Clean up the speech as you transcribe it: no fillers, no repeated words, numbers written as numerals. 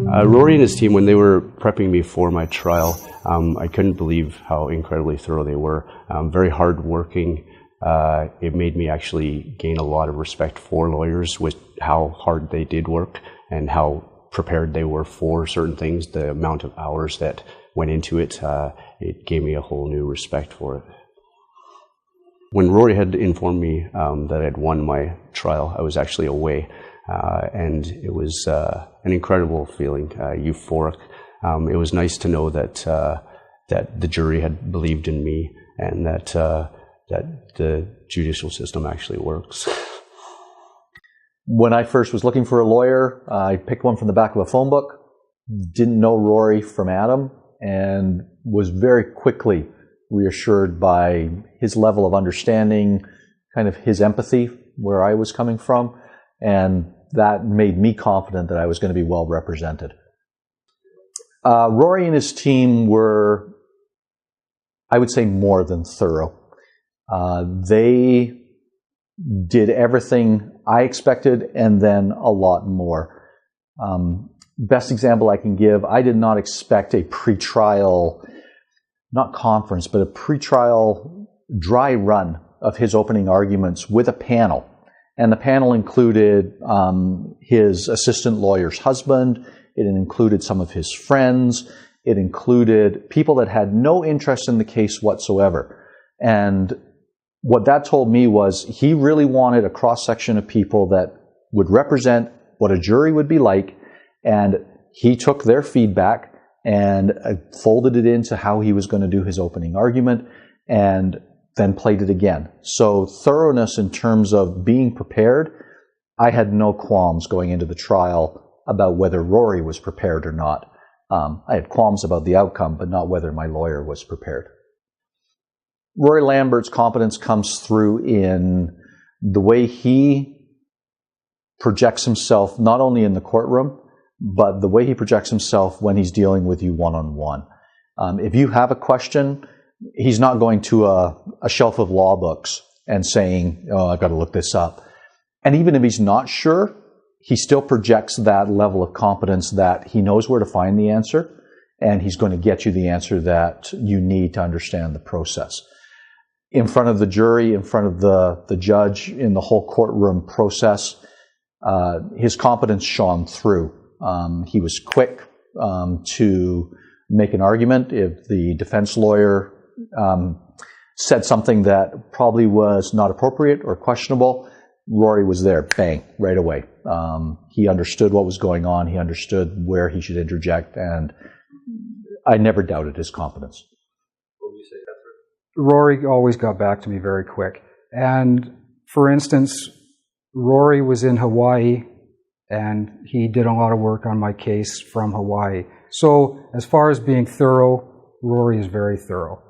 Rory and his team, when they were prepping me for my trial, I couldn't believe how incredibly thorough they were. Very hard-working. It made me actually gain a lot of respect for lawyers with how hard they did work and how prepared they were for certain things. The amount of hours that went into it, it gave me a whole new respect for it. When Rory had informed me that I had won my trial, I was actually away. And it was an incredible feeling, euphoric. It was nice to know that that the jury had believed in me and that that the judicial system actually works. When I first was looking for a lawyer, I picked one from the back of a phone book, didn't know Rory from Adam, and was very quickly reassured by his level of understanding, kind of his empathy, where I was coming from, and that made me confident that I was going to be well represented. Rory and his team were, I would say, more than thorough. They did everything I expected and then a lot more. Best example I can give, I did not expect a pre-trial, not conference, but a pre-trial dry run of his opening arguments with a panel. And the panel included his assistant lawyer's husband. It included some of his friends. It included people that had no interest in the case whatsoever. And what that told me was he really wanted a cross-section of people that would represent what a jury would be like. And he took their feedback and folded it into how he was going to do his opening argument and then played it again. So thoroughness in terms of being prepared, I had no qualms going into the trial about whether Rory was prepared or not. I had qualms about the outcome, but not whether my lawyer was prepared. Rory Lambert's competence comes through in the way he projects himself, not only in the courtroom, but the way he projects himself when he's dealing with you one-on-one. If you have a question, he's not going to a shelf of law books and saying, oh, I've got to look this up. And even if he's not sure, he still projects that level of competence that he knows where to find the answer, and he's going to get you the answer that you need to understand the process. In front of the jury, in front of the judge, in the whole courtroom process, his competence shone through. He was quick to make an argument. If the defense lawyer said something that probably was not appropriate or questionable, Rory was there, bang, right away. He understood what was going on. He understood where he should interject, and I never doubted his competence. What would you say, Catherine? Rory always got back to me very quick. And for instance, Rory was in Hawaii, and he did a lot of work on my case from Hawaii. So as far as being thorough, Rory is very thorough.